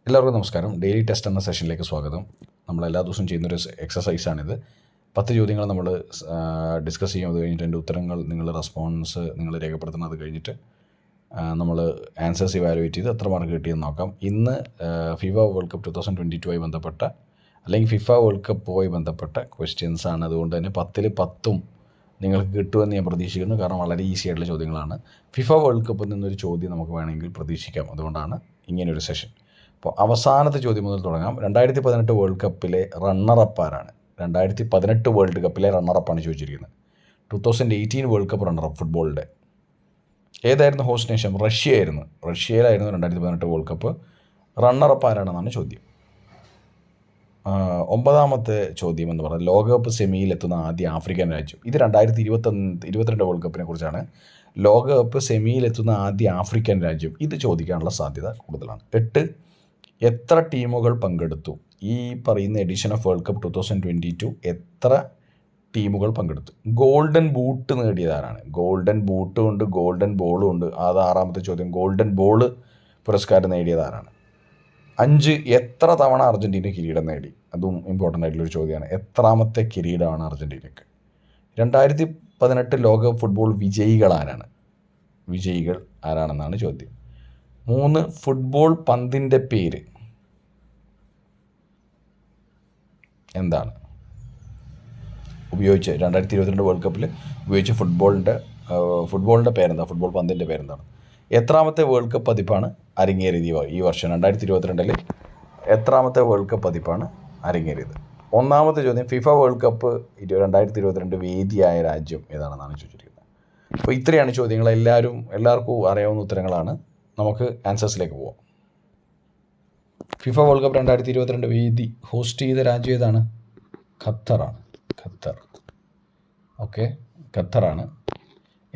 എല്ലാവർക്കും നമസ്കാരം. Daily test എന്ന സെഷനിലേക്ക് സ്വാഗതം. നമ്മൾ എല്ലാ ദിവസവും ചെയ്യുന്നൊരു എക്സസൈസാണിത്. 10 ചോദ്യങ്ങൾ നമ്മൾ ഡിസ്കസ് ചെയ്യും. അത് കഴിഞ്ഞിട്ട് അതിൻ്റെ ഉത്തരങ്ങൾ നിങ്ങൾ രേഖപ്പെടുത്തണം. അത് കഴിഞ്ഞിട്ട് നമ്മൾ ആൻസേഴ്സ് ഇവാലുവേറ്റ് ചെയ്ത് എത്ര മാർക്ക് കിട്ടിയെന്ന് നോക്കാം. ഇന്ന് ഫിഫ വേൾഡ് കപ്പ് 2022 ബന്ധപ്പെട്ട അല്ലെങ്കിൽ ഫിഫ വേൾഡ് കപ്പുമായി ബന്ധപ്പെട്ട ക്വസ്റ്റ്യൻസ് ആണ്. അതുകൊണ്ട് തന്നെ 10ൽ 10ഉം നിങ്ങൾക്ക് കിട്ടുമെന്ന് ഞാൻ പ്രതീക്ഷിക്കുന്നു. കാരണം വളരെ ഈസി ആയിട്ടുള്ള ചോദ്യങ്ങളാണ്. ഫിഫ വേൾഡ് കപ്പിൽ നിന്നൊരു ചോദ്യം നമുക്ക് വേണമെങ്കിൽ പ്രതീക്ഷിക്കാം. അതുകൊണ്ടാണ് ഇങ്ങനെയൊരു സെഷൻ. അപ്പോൾ അവസാനത്തെ ചോദ്യം മുതൽ തുടങ്ങാം. 2018 വേൾഡ് കപ്പിലെ റണ്ണറപ്പ് ആരാണ്? 2018 വേൾഡ് കപ്പിലെ റണ്ണറപ്പാണ് ചോദിച്ചിരിക്കുന്നത്. 2018 വേൾഡ് കപ്പ് റണ്ണറപ്പ് ഫുട്ബോളിൻ്റെ ഏതായിരുന്നു ഹോസ്റ്റ് നേഷൻ? റഷ്യയായിരുന്നു. റഷ്യയിലായിരുന്നു 2018 വേൾഡ് കപ്പ്. റണ്ണറപ്പ് ആരാണെന്നാണ് ചോദ്യം. 9ാമത്തെ ചോദ്യം എന്ന് പറയുന്നത് ലോകകപ്പ് സെമിയിലെത്തുന്ന ആദ്യ ആഫ്രിക്കൻ രാജ്യം. ഇത് 2022 വേൾഡ് കപ്പിനെ കുറിച്ചാണ്. ലോകകപ്പ് സെമിയിലെത്തുന്ന ആദ്യ ആഫ്രിക്കൻ രാജ്യം. ഇത് ചോദിക്കാനുള്ള സാധ്യത കൂടുതലാണ്. 8 എത്ര ടീമുകൾ പങ്കെടുത്തു? ഈ പറയുന്ന എഡിഷൻ ഓഫ് വേൾഡ് കപ്പ് 2022 എത്ര ടീമുകൾ പങ്കെടുത്തു? ഗോൾഡൻ ബൂട്ട് നേടിയതാരാണ്? ഗോൾഡൻ ബൂട്ടും ഉണ്ട്, ഗോൾഡൻ ബോളും ഉണ്ട്. അത് 6ാമത്തെ ചോദ്യം. ഗോൾഡൻ ബോൾ പുരസ്കാരം നേടിയതാരാണ്? 5 എത്ര തവണ അർജൻറ്റീന കിരീടം നേടി? അതും ഇമ്പോർട്ടൻ്റ് ആയിട്ടുള്ളൊരു ചോദ്യമാണ്. എത്രാമത്തെ കിരീടമാണ് അർജൻറ്റീനയ്ക്ക്? 2018 ലോകകപ്പ് ഫുട്ബോൾ വിജയികൾ ആരാണെന്നാണ് ചോദ്യം. 3 ഫുട്ബോൾ പന്തിൻ്റെ പേര് എന്താണ്? ഉപയോഗിച്ച് 2022 വേൾഡ് കപ്പിൽ ഉപയോഗിച്ച ഫുട്ബോളിൻ്റെ പേരെന്താ? ഫുട്ബോൾ പന്തിൻ്റെ പേരെന്താണ്? എത്രാമത്തെ വേൾഡ് കപ്പ് പതിപ്പാണ് അരങ്ങേറിയത് ഈ വർഷം? 2022 എത്രാമത്തെ വേൾഡ് കപ്പ് പതിപ്പാണ് അരങ്ങേറിയത്? 1ാമത്തെ ചോദ്യം, ഫിഫ വേൾഡ് കപ്പ് 2022 വേദിയായ രാജ്യം ഏതാണെന്നാണ് ചോദിച്ചിരിക്കുന്നത്. അപ്പോൾ ഇത്രയാണ് ചോദ്യങ്ങൾ. എല്ലാവർക്കും അറിയാവുന്ന ഉത്തരങ്ങളാണ്. നമുക്ക് ആൻസേഴ്സിലേക്ക് പോവാം. ഫിഫ വേൾഡ് കപ്പ് 2022 വേദി ഹോസ്റ്റ് ചെയ്ത രാജ്യം ഏതാണ്? ഖത്തറാണ്. ഓക്കെ, ഖത്തറാണ്.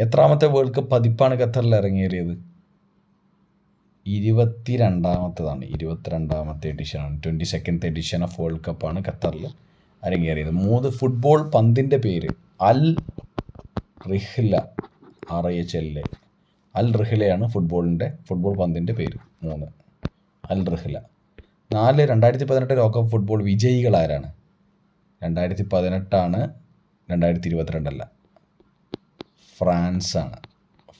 എത്രാമത്തെ വേൾഡ് കപ്പ് പതിപ്പാണ് ഖത്തറിൽ ഇറങ്ങിയേറിയത്? 22ാമത്തേതാണ്. 22ാമത്തെ എഡിഷനാണ്. 22nd എഡിഷൻ ഓഫ് വേൾഡ് കപ്പാണ് ഖത്തറിൽ അരങ്ങേറിയത്. 3 ഫുട്ബോൾ പന്തിൻ്റെ പേര് അൽ റിഹ്ല. RIHLA. അൽ റിഹ്ലയാണ് ഫുട്ബോൾ പന്തിൻ്റെ പേര്. 3 അൽ റിഹ്ല. 4 2018 ലോകകപ്പ് ഫുട്ബോൾ വിജയികൾ ആരാണ്? 2018 2022 അല്ല, ഫ്രാൻസാണ്.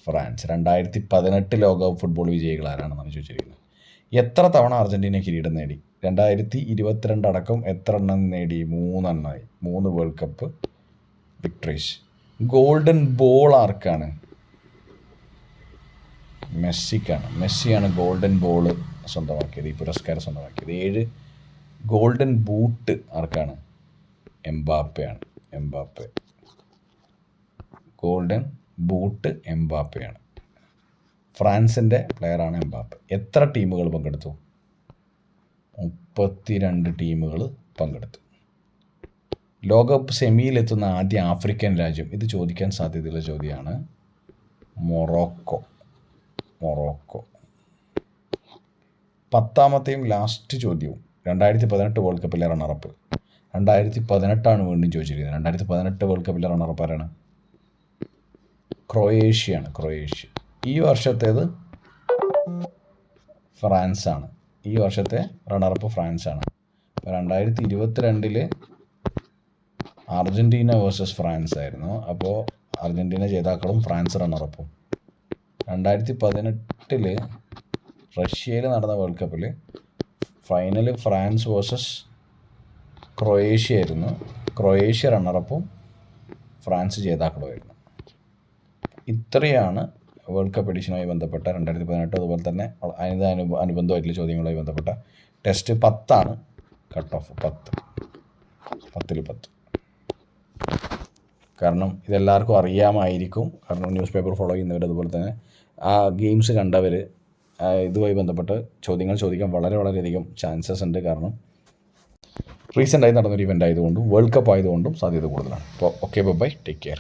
2018 ലോകകപ്പ് ഫുട്ബോൾ വിജയികൾ ആരാണെന്നാണ് ചോദിച്ചിരിക്കുന്നത്. എത്ര തവണ അർജൻറ്റീന കിരീടം നേടി? 2022 അടക്കം എത്ര എണ്ണം നേടി? 3 എണ്ണമായി. 3 world cup victories. Golden ball ആർക്കാണ്? മെസ്സിക്കാണ്. മെസ്സിയാണ് ഗോൾഡൻ ബോൾ സ്വന്തമാക്കിയത്, ഈ പുരസ്കാരം സ്വന്തമാക്കിയത്. 7 ഗോൾഡൻ ബൂട്ട് ആർക്കാണ്? എംബാപ്പയാണ്. Golden boot എംബാപ്പയാണ്. ഫ്രാൻസിൻ്റെ പ്ലെയറാണ് എംബാപ്പെ. എത്ര ടീമുകൾ പങ്കെടുത്തു? 32 ടീമുകൾ പങ്കെടുത്തു. ലോകകപ്പ് സെമിയിലെത്തുന്ന ആദ്യ ആഫ്രിക്കൻ രാജ്യം. ഇത് ചോദിക്കാൻ സാധ്യതയുള്ള ചോദ്യമാണ്. മൊറോക്കോ. 10ാമത്തെയും ലാസ്റ്റ് ചോദ്യവും 2018 വേൾഡ് കപ്പിലെ റണ്ണറപ്പ്. 2018 വീണ്ടും ചോദിച്ചിരിക്കുന്നത്. 2018 വേൾഡ് കപ്പിലെ റണ്ണറപ്പ് ആരാണ്? ക്രൊയേഷ്യയാണ്. ഈ വർഷത്തേത് ഫ്രാൻസാണ്. ഈ വർഷത്തെ റണ്ണറപ്പ് ഫ്രാൻസാണ്. അപ്പോൾ 2022 അർജൻറ്റീന വേഴ്സസ് ഫ്രാൻസ് ആയിരുന്നു. അപ്പോൾ അർജൻറ്റീന ജേതാക്കളും ഫ്രാൻസ് റണ്ണറപ്പും. 2018 റഷ്യയിൽ നടന്ന വേൾഡ് കപ്പിൽ ഫൈനൽ ഫ്രാൻസ് വേഴ്സസ് ക്രൊയേഷ്യ ആയിരുന്നു. ക്രൊയേഷ്യ റണ്ണറപ്പും ഫ്രാൻസ് ജേതാക്കളുമായിരുന്നു. ഇത്രയാണ് വേൾഡ് കപ്പ് എഡിഷനുമായി ബന്ധപ്പെട്ട 2018. അതുപോലെ തന്നെ അനുബന്ധമായിട്ടുള്ള ചോദ്യങ്ങളുമായി ബന്ധപ്പെട്ട ടെസ്റ്റ്. 10 cut off. 10ൽ 10. കാരണം ഇതെല്ലാവർക്കും അറിയാമായിരിക്കും. കാരണം ന്യൂസ് പേപ്പർ ഫോളോ ചെയ്യുന്നവർ, അതുപോലെ തന്നെ ആ ഗെയിംസ് കണ്ടവർ ഇതുമായി ബന്ധപ്പെട്ട് ചോദ്യങ്ങൾ ചോദിക്കാൻ വളരെയധികം ചാൻസസ് ഉണ്ട്. കാരണം റീസെൻ്റായി നടന്നൊരു ഇവൻ്റ് ആയതുകൊണ്ടും വേൾഡ് കപ്പ് ആയതുകൊണ്ടും സാധ്യത കൂടുതലാണ്. അപ്പോൾ ഓക്കെ, ബൈ, ടേക്ക് കെയർ.